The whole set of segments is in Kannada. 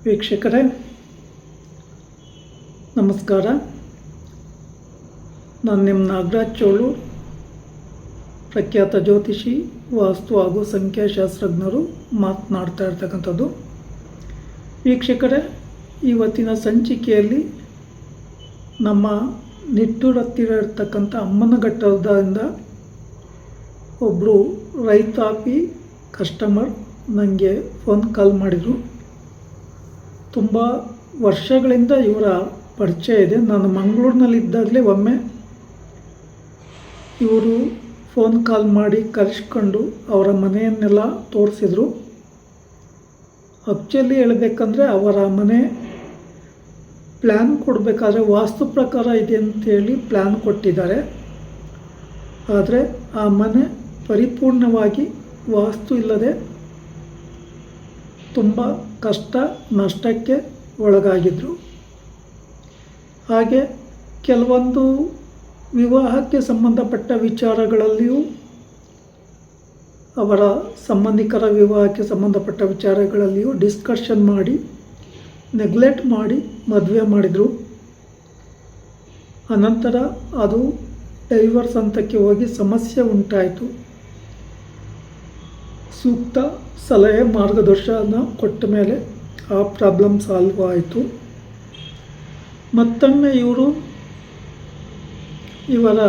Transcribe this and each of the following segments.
ವೀಕ್ಷಕರೇ ನಮಸ್ಕಾರ. ನಾನು ನಿಮ್ಮ ನಾಗರಾಜ್ ಚೋಳು, ಪ್ರಖ್ಯಾತ ಜ್ಯೋತಿಷಿ, ವಾಸ್ತು ಹಾಗೂ ಸಂಖ್ಯಾಶಾಸ್ತ್ರಜ್ಞರು ಮಾತನಾಡ್ತಾ ಇರ್ತಕ್ಕಂಥದ್ದು. ವೀಕ್ಷಕರೇ, ಇವತ್ತಿನ ಸಂಚಿಕೆಯಲ್ಲಿ ನಮ್ಮ ನಿಟ್ಟೂರತ್ತಿರ ಇರ್ತಕ್ಕಂಥ ಅಮ್ಮನಘಟ್ಟದಿಂದ ಒಬ್ಬರು ರೈತಾಪಿ ಕಸ್ಟಮರ್ ನನಗೆ ಫೋನ್ ಕಾಲ್ ಮಾಡಿದರು. ತುಂಬ ವರ್ಷಗಳಿಂದ ಇವರ ಪರಿಚಯ ಇದೆ. ನಾನು ಮಂಗಳೂರಿನಲ್ಲಿದ್ದಾಗಲೇ ಒಮ್ಮೆ ಇವರು ಫೋನ್ ಕಾಲ್ ಮಾಡಿ ಕರೆಸ್ಕೊಂಡು ಅವರ ಮನೆಯನ್ನೆಲ್ಲ ತೋರಿಸಿದರು. ಆ್ಯಕ್ಚುಲಿ ಹೇಳಬೇಕಂದ್ರೆ ಅವರ ಮನೆ ಪ್ಲ್ಯಾನ್ ಕೊಡಬೇಕಾದ್ರೆ ವಾಸ್ತು ಪ್ರಕಾರ ಇದೆ ಅಂತೇಳಿ ಪ್ಲ್ಯಾನ್ ಕೊಟ್ಟಿದ್ದಾರೆ. ಆದರೆ ಆ ಮನೆ ಪರಿಪೂರ್ಣವಾಗಿ ವಾಸ್ತು ಇಲ್ಲದೆ ತುಂಬ ಕಷ್ಟ ನಷ್ಟಕ್ಕೆ ಒಳಗಾಗಿದ್ದರು. ಹಾಗೆ ಕೆಲವೊಂದು ವಿವಾಹಕ್ಕೆ ಸಂಬಂಧಪಟ್ಟ ವಿಚಾರಗಳಲ್ಲಿಯೂ, ಅವರ ಸಂಬಂಧಿಕರ ವಿವಾಹಕ್ಕೆ ಸಂಬಂಧಪಟ್ಟ ವಿಚಾರಗಳಲ್ಲಿಯೂ ಡಿಸ್ಕಷನ್ ಮಾಡಿ ನೆಗ್ಲೆಕ್ಟ್ ಮಾಡಿ ಮದುವೆ ಮಾಡಿದರು. ಅನಂತರ ಅದು ಡೈವರ್ಸ್ ಹಂತಕ್ಕೆ ಹೋಗಿ ಸಮಸ್ಯೆ ಉಂಟಾಯಿತು. ಸೂಕ್ತ ಸಲಹೆ ಮಾರ್ಗದರ್ಶನ ಕೊಟ್ಟ ಮೇಲೆ ಆ ಪ್ರಾಬ್ಲಮ್ ಸಾಲ್ವ್ ಆಯಿತು. ಮತ್ತೊಮ್ಮೆ ಇವರ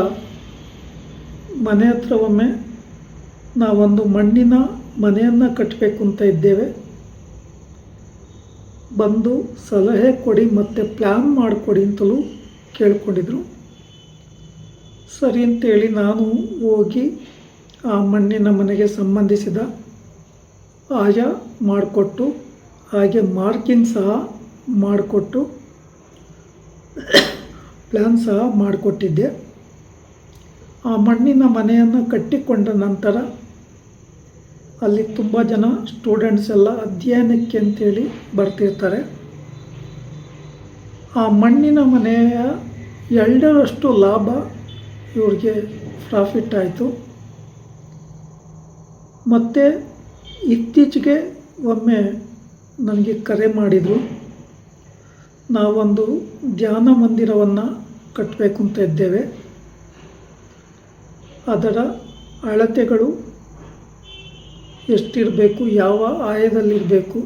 ಮನೆ ಹತ್ರ ಒಮ್ಮೆ ನಾವೊಂದು ಮಣ್ಣಿನ ಮನೆಯನ್ನು ಕಟ್ಟಬೇಕು ಅಂತ ಇದ್ದೇವೆ, ಬಂದು ಸಲಹೆ ಕೊಡಿ ಮತ್ತು ಪ್ಲ್ಯಾನ್ ಮಾಡಿಕೊಡಿ ಅಂತಲೂ ಕೇಳ್ಕೊಂಡಿದ್ರು. ಸರಿ ಅಂತೇಳಿ ನಾನು ಹೋಗಿ ಆ ಮಣ್ಣಿನ ಮನೆಗೆ ಸಂಬಂಧಿಸಿದ ಆಯಾ ಮಾಡಿಕೊಟ್ಟು, ಹಾಗೆ ಮಾರ್ಕಿಂಗ್ ಸಹ ಮಾಡಿಕೊಟ್ಟು ಪ್ಲ್ಯಾನ್ ಸಹ ಮಾಡಿಕೊಟ್ಟಿದ್ದೆ. ಆ ಮಣ್ಣಿನ ಮನೆಯನ್ನು ಕಟ್ಟಿಕೊಂಡ ನಂತರ ಅಲ್ಲಿ ತುಂಬ ಜನ ಸ್ಟೂಡೆಂಟ್ಸ್ ಎಲ್ಲ ಅಧ್ಯಯನಕ್ಕೆ ಅಂತೇಳಿ ಬರ್ತಿರ್ತಾರೆ. ಆ ಮಣ್ಣಿನ ಮನೆಯ 2ರಷ್ಟು ಲಾಭ ಇವ್ರಿಗೆ ಪ್ರಾಫಿಟ್ ಆಯಿತು. ಮತ್ತು ಇತ್ತೀಚೆಗೆ ಒಮ್ಮೆ ನನಗೆ ಕರೆ ಮಾಡಿದರು. ನಾವೊಂದು ಧ್ಯಾನ ಮಂದಿರವನ್ನು ಕಟ್ಟಬೇಕು ಅಂತ ಇದ್ದೇವೆ, ಅದರ ಅಳತೆಗಳು ಎಷ್ಟಿರಬೇಕು, ಯಾವ ಆಯದಲ್ಲಿರಬೇಕು,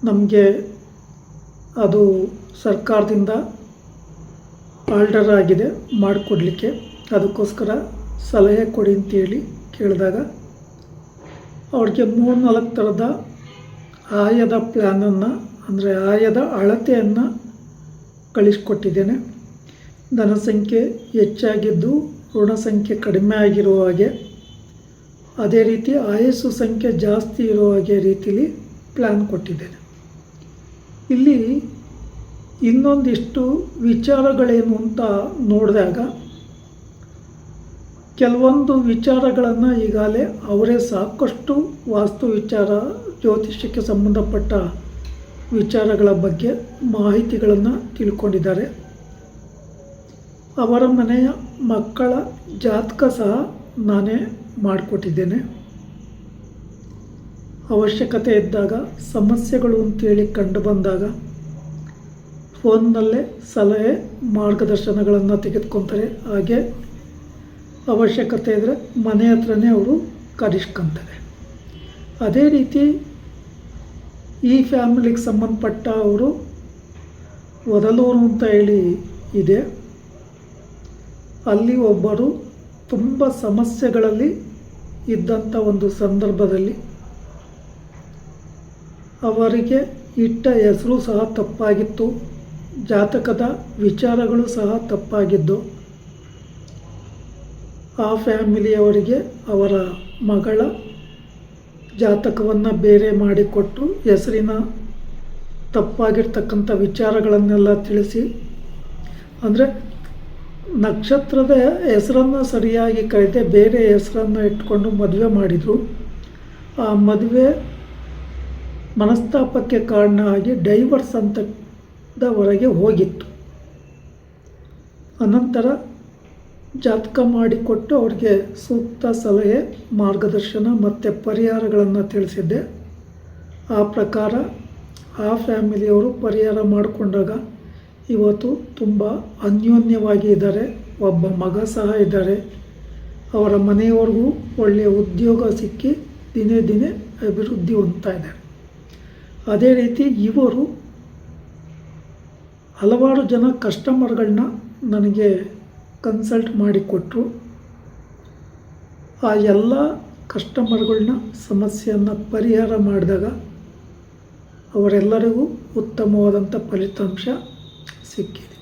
ನಮಗೆ ಅದು ಸರ್ಕಾರದಿಂದ ಆರ್ಡರ್ ಆಗಿದೆ ಮಾಡಿಕೊಡ್ಲಿಕ್ಕೆ, ಅದಕ್ಕೋಸ್ಕರ ಸಲಹೆ ಕೊಡಿ ಅಂತೇಳಿ ಕೇಳಿದಾಗ ಅವ್ರಿಗೆ 3-4 ಥರದ ಆಯದ ಪ್ಲ್ಯಾನನ್ನು, ಅಂದರೆ ಆಯದ ಅಳತೆಯನ್ನು ಕಳಿಸ್ಕೊಟ್ಟಿದ್ದೇನೆ. ಧನಸಂಖ್ಯೆ ಹೆಚ್ಚಾಗಿದ್ದು ಋಣ ಸಂಖ್ಯೆ ಕಡಿಮೆ ಆಗಿರುವ ಹಾಗೆ, ಅದೇ ರೀತಿ ಆಯಸ್ಸು ಸಂಖ್ಯೆ ಜಾಸ್ತಿ ಇರೋ ಹಾಗೆ ರೀತಿಲಿ ಪ್ಲ್ಯಾನ್ ಕೊಟ್ಟಿದ್ದೇನೆ. ಇಲ್ಲಿ ಇನ್ನೊಂದಿಷ್ಟು ವಿಚಾರಗಳೇನು ಅಂತ ನೋಡಿದಾಗ, ಕೆಲವೊಂದು ವಿಚಾರಗಳನ್ನು ಈಗಾಗಲೇ ಅವರೇ ಸಾಕಷ್ಟು ವಾಸ್ತು ವಿಚಾರ, ಜ್ಯೋತಿಷ್ಯಕ್ಕೆ ಸಂಬಂಧಪಟ್ಟ ವಿಚಾರಗಳ ಬಗ್ಗೆ ಮಾಹಿತಿಗಳನ್ನು ತಿಳ್ಕೊಂಡಿದ್ದಾರೆ. ಅವರ ಮನೆಯ ಮಕ್ಕಳ ಜಾತಕ ಸಹ ನಾನೇ ಮಾಡಿಕೊಟ್ಟಿದ್ದೇನೆ. ಅವಶ್ಯಕತೆ ಇದ್ದಾಗ, ಸಮಸ್ಯೆಗಳು ಅಂತೇಳಿ ಕಂಡು ಬಂದಾಗ ಫೋನ್ನಲ್ಲೇ ಸಲಹೆ ಮಾರ್ಗದರ್ಶನಗಳನ್ನು ತೆಗೆದುಕೊತಾರೆ. ಹಾಗೆ ಅವಶ್ಯಕತೆ ಇದ್ದರೆ ಮನೆ ಹತ್ರನೇ ಅವರು ಕರೆಸ್ಕೊತಾರೆ. ಅದೇ ರೀತಿ ಈ ಫ್ಯಾಮಿಲಿಗೆ ಸಂಬಂಧಪಟ್ಟ ಅವರು ಒದಲೂರು ಅಂತ ಹೇಳಿ ಇದೆ, ಅಲ್ಲಿ ಒಬ್ಬರು ತುಂಬ ಸಮಸ್ಯೆಗಳಲ್ಲಿ ಇದ್ದಂಥ ಒಂದು ಸಂದರ್ಭದಲ್ಲಿ ಅವರಿಗೆ ಇಟ್ಟ ಹೆಸರು ಸಹ ತಪ್ಪಾಗಿತ್ತು, ಜಾತಕದ ವಿಚಾರಗಳು ಸಹ ತಪ್ಪಾಗಿದ್ದು, ಆ ಫ್ಯಾಮಿಲಿಯವರಿಗೆ ಅವರ ಮಗಳ ಜಾತಕವನ್ನು ಬೇರೆ ಮಾಡಿಕೊಟ್ಟು ಹೆಸರಿನ ತಪ್ಪಾಗಿರ್ತಕ್ಕಂಥ ವಿಚಾರಗಳನ್ನೆಲ್ಲ ತಿಳಿಸಿ, ಅಂದರೆ ನಕ್ಷತ್ರದ ಹೆಸರನ್ನು ಸರಿಯಾಗಿ ಕರೆದೇ ಬೇರೆ ಹೆಸರನ್ನು ಇಟ್ಕೊಂಡು ಮದುವೆ ಮಾಡಿದರು. ಆ ಮದುವೆ ಮನಸ್ತಾಪಕ್ಕೆ ಕಾರಣ ಆಗಿ ಡೈವರ್ಸ್ ಹಂತದವರೆಗೆ ಹೋಗಿತ್ತು. ಅನಂತರ ಜಾತಕ ಮಾಡಿಕೊಟ್ಟು ಅವ್ರಿಗೆ ಸೂಕ್ತ ಸಲಹೆ ಮಾರ್ಗದರ್ಶನ ಮತ್ತು ಪರಿಹಾರಗಳನ್ನು ತಿಳಿಸಿದ್ದೆ. ಆ ಪ್ರಕಾರ ಆ ಫ್ಯಾಮಿಲಿಯವರು ಪರಿಹಾರ ಮಾಡಿಕೊಂಡಾಗ ಇವತ್ತು ತುಂಬ ಅನ್ಯೋನ್ಯವಾಗಿ ಇದ್ದಾರೆ. ಒಬ್ಬ ಮಗ ಸಹ ಇದ್ದಾರೆ. ಅವರ ಮನೆಯವರಿಗೂ ಒಳ್ಳೆಯ ಉದ್ಯೋಗ ಸಿಕ್ಕಿ ದಿನೇ ದಿನೇ ಅಭಿವೃದ್ಧಿ ಹೊಂದ್ತಾ ಇದ್ದಾರೆ. ಅದೇ ರೀತಿ ಇವರು ಹಲವಾರು ಜನ ಕಸ್ಟಮರ್ಗಳನ್ನ ನನಗೆ ಕನ್ಸಲ್ಟ್ ಮಾಡಿಕೊಟ್ರು. ಆ ಎಲ್ಲ ಕಸ್ಟಮರ್ಗಳನ್ನ ಸಮಸ್ಯೆಯನ್ನು ಪರಿಹಾರ ಮಾಡಿದಾಗ ಅವರೆಲ್ಲರಿಗೂ ಉತ್ತಮವಾದಂಥ ಫಲಿತಾಂಶ ಸಿಕ್ಕಿದೆ.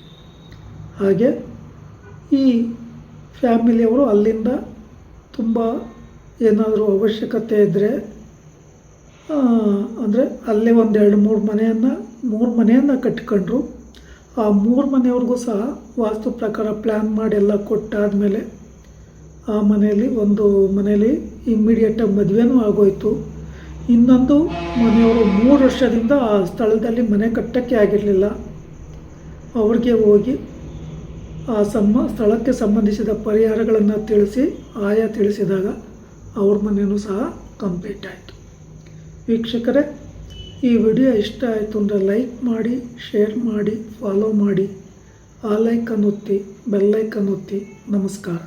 ಹಾಗೆ ಈ ಫ್ಯಾಮಿಲಿಯವರು ಅಲ್ಲಿಂದ ತುಂಬ ಏನಾದರೂ ಅವಶ್ಯಕತೆ ಇದ್ದರೆ ಅಂದರೆ ಅಲ್ಲೇ ಒಂದು 2-3 ಮನೆಯನ್ನು ಕಟ್ಕೊಂಡ್ರು. ಆ 3 ಮನೆಯವ್ರಿಗೂ ಸಹ ವಾಸ್ತು ಪ್ರಕಾರ ಪ್ಲ್ಯಾನ್ ಮಾಡಿ ಎಲ್ಲ ಕೊಟ್ಟಾದಮೇಲೆ ಆ ಮನೆಯಲ್ಲಿ ಒಂದು ಮನೆಯಲ್ಲಿ ಇಮ್ಮಿಡಿಯೇಟಾಗಿ ಮದುವೆನೂ ಆಗೋಯಿತು. ಇನ್ನೊಂದು ಮನೆಯವರು 3 ವರ್ಷದಿಂದ ಆ ಸ್ಥಳದಲ್ಲಿ ಮನೆ ಕಟ್ಟೋಕ್ಕೆ ಆಗಿರಲಿಲ್ಲ. ಅವ್ರಿಗೆ ಹೋಗಿ ಆ ಸ್ಥಳಕ್ಕೆ ಸಂಬಂಧಿಸಿದ ಪರಿಹಾರಗಳನ್ನು ತಿಳಿಸಿದಾಗ ಅವ್ರ ಮನೆಯೂ ಸಹ ಕಂಪ್ಲೀಟ್ ಆಯಿತು. ವೀಕ್ಷಕರೇ, ಈ ವಿಡಿಯೋ ಇಷ್ಟ ಆಯಿತು ಅಂದರೆ ಲೈಕ್ ಮಾಡಿ, ಶೇರ್ ಮಾಡಿ, ಫಾಲೋ ಮಾಡಿ, ಆ ಲೈಕನ್ನು ಒತ್ತಿ, ಬೆಲ್ಲೈಕನ್ನು ಒತ್ತಿ. ನಮಸ್ಕಾರ.